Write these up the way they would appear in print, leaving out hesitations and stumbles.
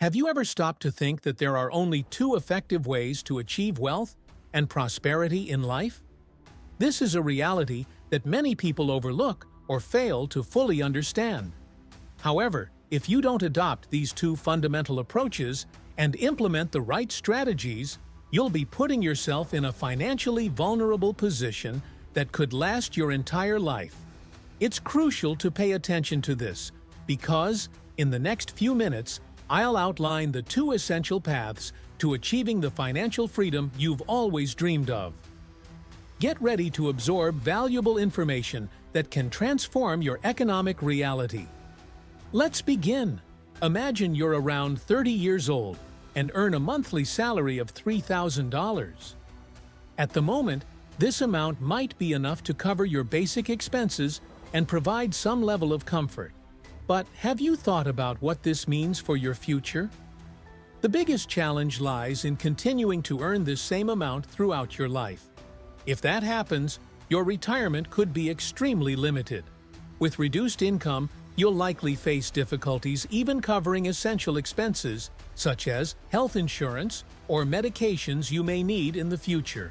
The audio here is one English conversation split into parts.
Have you ever stopped to think that there are only two effective ways to achieve wealth and prosperity in life? This is a reality that many people overlook or fail to fully understand. However, if you don't adopt these two fundamental approaches and implement the right strategies, you'll be putting yourself in a financially vulnerable position that could last your entire life. It's crucial to pay attention to this because, in the next few minutes, I'll outline the two essential paths to achieving the financial freedom you've always dreamed of. Get ready to absorb valuable information that can transform your economic reality. Let's begin. Imagine you're around 30 years old and earn a monthly salary of $3,000. At the moment, this amount might be enough to cover your basic expenses and provide some level of comfort. But have you thought about what this means for your future? The biggest challenge lies in continuing to earn this same amount throughout your life. If that happens, your retirement could be extremely limited. With reduced income, you'll likely face difficulties even covering essential expenses, such as health insurance or medications you may need in the future.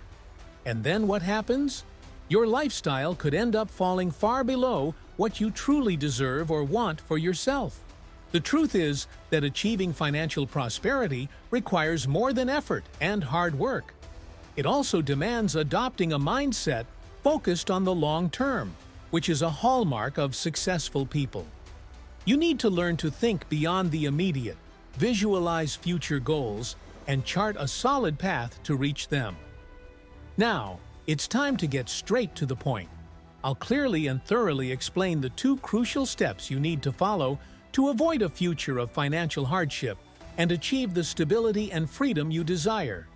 And then what happens? Your lifestyle could end up falling far below what you truly deserve or want for yourself. The truth is that achieving financial prosperity requires more than effort and hard work. It also demands adopting a mindset focused on the long term, which is a hallmark of successful people. You need to learn to think beyond the immediate, visualize future goals, and chart a solid path to reach them. Now, it's time to get straight to the point. I'll clearly and thoroughly explain the two crucial steps you need to follow to avoid a future of financial hardship and achieve the stability and freedom you desire.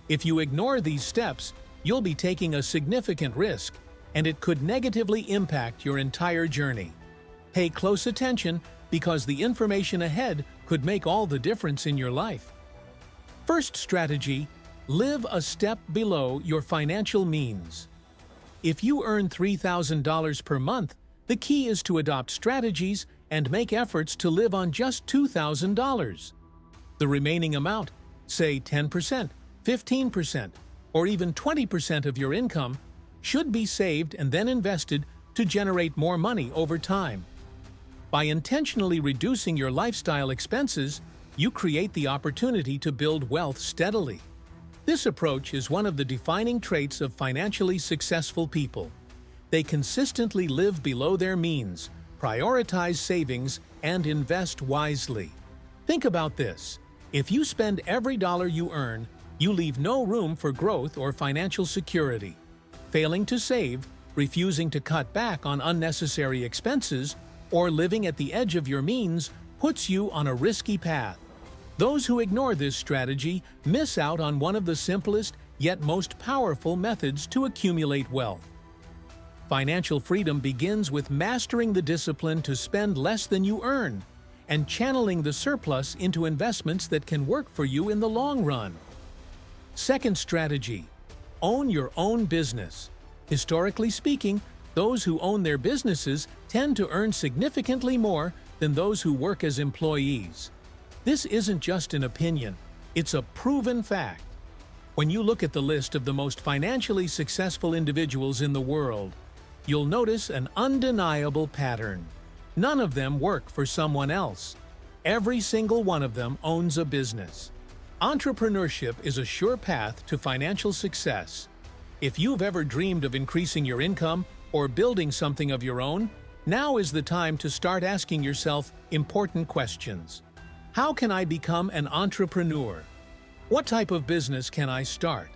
If you ignore these steps, you'll be taking a significant risk, and it could negatively impact your entire journey. Pay close attention because the information ahead could make all the difference in your life. First strategy: live a step below your financial means. If you earn $3,000 per month, the key is to adopt strategies and make efforts to live on just $2,000. The remaining amount, say 10%, 15%, or even 20% of your income, should be saved and then invested to generate more money over time. By intentionally reducing your lifestyle expenses, you create the opportunity to build wealth steadily. This approach is one of the defining traits of financially successful people. They consistently live below their means, prioritize savings, and invest wisely. Think about this. If you spend every dollar you earn, you leave no room for growth or financial security. Failing to save, refusing to cut back on unnecessary expenses, or living at the edge of your means puts you on a risky path. Those who ignore this strategy miss out on one of the simplest yet most powerful methods to accumulate wealth. Financial freedom begins with mastering the discipline to spend less than you earn and channeling the surplus into investments that can work for you in the long run. Second strategy: own your own business. Historically speaking, those who own their businesses tend to earn significantly more than those who work as employees. This isn't just an opinion, it's a proven fact. When you look at the list of the most financially successful individuals in the world, you'll notice an undeniable pattern. None of them work for someone else. Every single one of them owns a business. Entrepreneurship is a sure path to financial success. If you've ever dreamed of increasing your income or building something of your own, now is the time to start asking yourself important questions. How can I become an entrepreneur? What type of business can I start?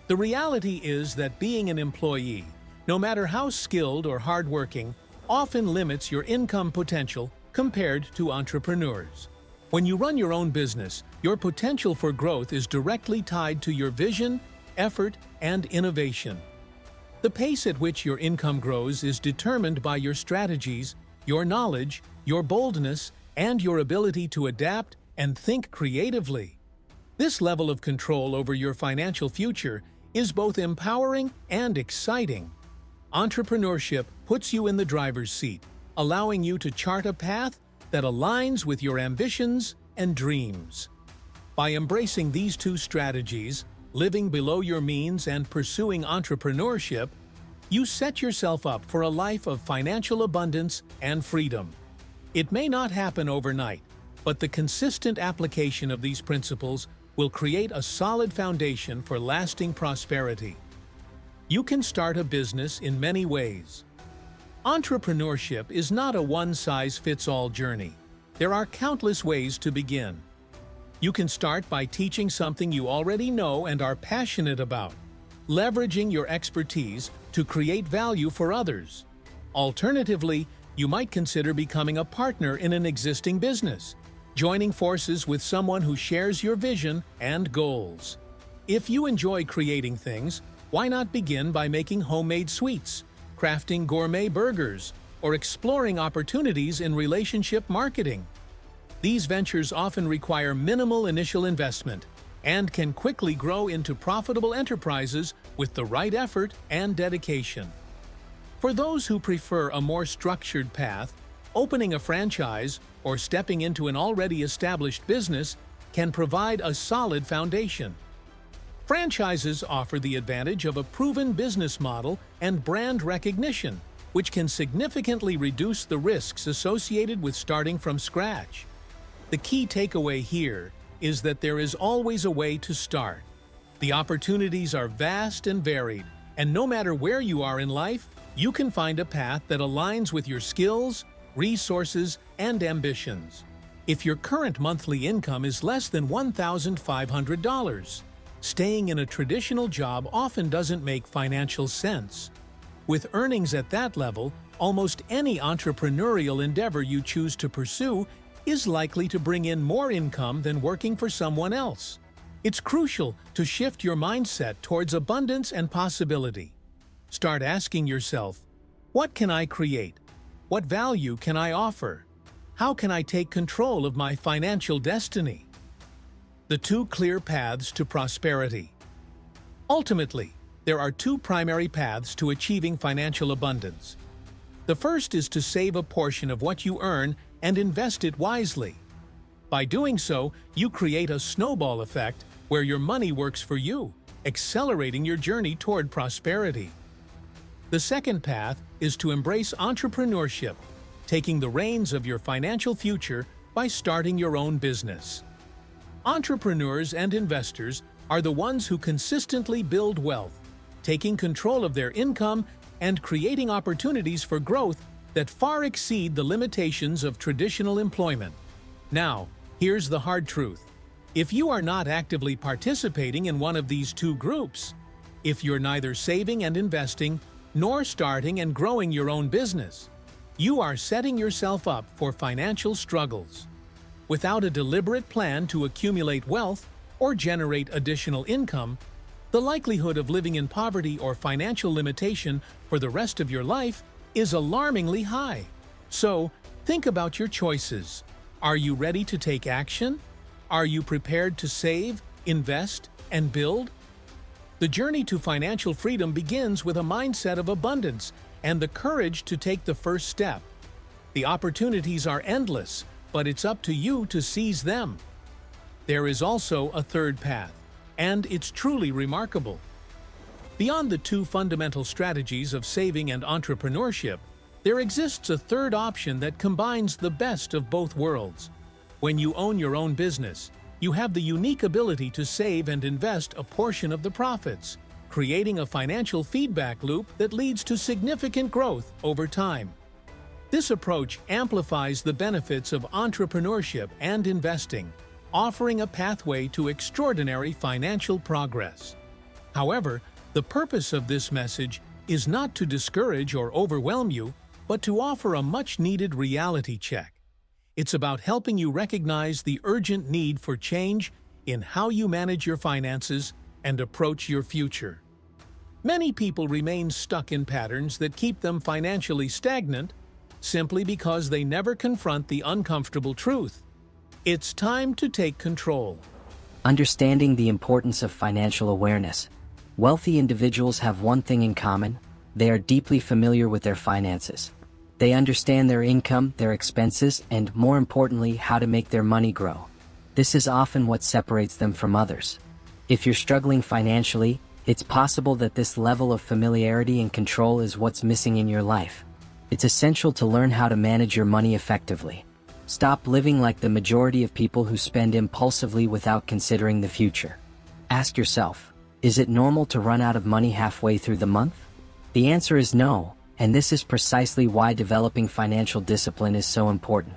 The reality is that being an employee, no matter how skilled or hardworking, often limits your income potential compared to entrepreneurs. When you run your own business, your potential for growth is directly tied to your vision, effort, and innovation. The pace at which your income grows is determined by your strategies, your knowledge, your boldness, and your ability to adapt and think creatively. This level of control over your financial future is both empowering and exciting. Entrepreneurship puts you in the driver's seat, allowing you to chart a path that aligns with your ambitions and dreams. By embracing these two strategies, living below your means and pursuing entrepreneurship, you set yourself up for a life of financial abundance and freedom. It may not happen overnight, but the consistent application of these principles will create a solid foundation for lasting prosperity. You can start a business in many ways. Entrepreneurship is not a one-size-fits-all journey. There are countless ways to begin. You can start by teaching something you already know and are passionate about, leveraging your expertise to create value for others. Alternatively, you might consider becoming a partner in an existing business, joining forces with someone who shares your vision and goals. If you enjoy creating things, why not begin by making homemade sweets, crafting gourmet burgers, or exploring opportunities in relationship marketing? These ventures often require minimal initial investment and can quickly grow into profitable enterprises with the right effort and dedication. For those who prefer a more structured path, opening a franchise or stepping into an already established business can provide a solid foundation. Franchises offer the advantage of a proven business model and brand recognition, which can significantly reduce the risks associated with starting from scratch. The key takeaway here is that there is always a way to start. The opportunities are vast and varied, and no matter where you are in life, you can find a path that aligns with your skills, resources, and ambitions. If your current monthly income is less than $1,500, staying in a traditional job often doesn't make financial sense. With earnings at that level, almost any entrepreneurial endeavor you choose to pursue is likely to bring in more income than working for someone else. It's crucial to shift your mindset towards abundance and possibility. Start asking yourself, what can I create? What value can I offer? How can I take control of my financial destiny? The two clear paths to prosperity. Ultimately, there are two primary paths to achieving financial abundance. The first is to save a portion of what you earn and invest it wisely. By doing so, you create a snowball effect where your money works for you, accelerating your journey toward prosperity. The second path is to embrace entrepreneurship, taking the reins of your financial future by starting your own business. Entrepreneurs and investors are the ones who consistently build wealth, taking control of their income and creating opportunities for growth that far exceed the limitations of traditional employment. Now, here's the hard truth. If you are not actively participating in one of these two groups, if you're neither saving and investing nor starting and growing your own business, you are setting yourself up for financial struggles. Without a deliberate plan to accumulate wealth or generate additional income, the likelihood of living in poverty or financial limitation for the rest of your life is alarmingly high. So, think about your choices. Are you ready to take action? Are you prepared to save, invest, and build? The journey to financial freedom begins with a mindset of abundance and the courage to take the first step. The opportunities are endless, but it's up to you to seize them. There is also a third path, and it's truly remarkable. Beyond the two fundamental strategies of saving and entrepreneurship, there exists a third option that combines the best of both worlds. When you own your own business, you have the unique ability to save and invest a portion of the profits, creating a financial feedback loop that leads to significant growth over time. This approach amplifies the benefits of entrepreneurship and investing, offering a pathway to extraordinary financial progress. However, the purpose of this message is not to discourage or overwhelm you, but to offer a much-needed reality check. It's about helping you recognize the urgent need for change in how you manage your finances and approach your future. Many people remain stuck in patterns that keep them financially stagnant simply because they never confront the uncomfortable truth. It's time to take control. Understanding the importance of financial awareness. Wealthy individuals have one thing in common: they are deeply familiar with their finances. They understand their income, their expenses, and, more importantly, how to make their money grow. This is often what separates them from others. If you're struggling financially, it's possible that this level of familiarity and control is what's missing in your life. It's essential to learn how to manage your money effectively. Stop living like the majority of people who spend impulsively without considering the future. Ask yourself, is it normal to run out of money halfway through the month? The answer is no, and this is precisely why developing financial discipline is so important.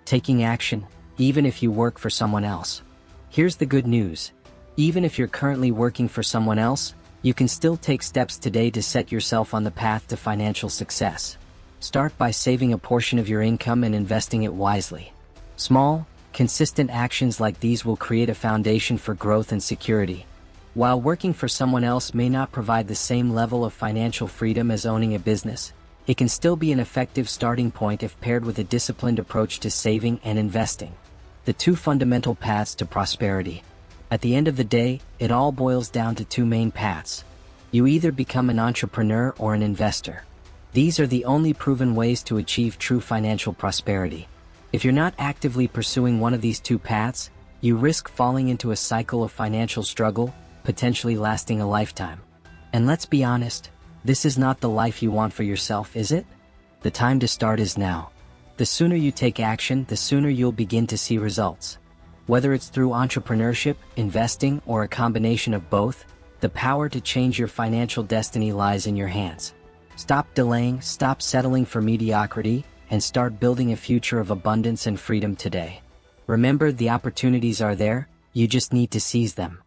Taking action, even if you work for someone else. Here's the good news. Even if you're currently working for someone else, you can still take steps today to set yourself on the path to financial success. Start by saving a portion of your income and investing it wisely. Small, consistent actions like these will create a foundation for growth and security. While working for someone else may not provide the same level of financial freedom as owning a business, it can still be an effective starting point if paired with a disciplined approach to saving and investing. The two fundamental paths to prosperity. At the end of the day, it all boils down to two main paths. You either become an entrepreneur or an investor. These are the only proven ways to achieve true financial prosperity. If you're not actively pursuing one of these two paths, you risk falling into a cycle of financial struggle, potentially lasting a lifetime. And let's be honest, this is not the life you want for yourself, is it? The time to start is now. The sooner you take action, the sooner you'll begin to see results. Whether it's through entrepreneurship, investing, or a combination of both, the power to change your financial destiny lies in your hands. Stop delaying, stop settling for mediocrity, and start building a future of abundance and freedom today. Remember, the opportunities are there, you just need to seize them.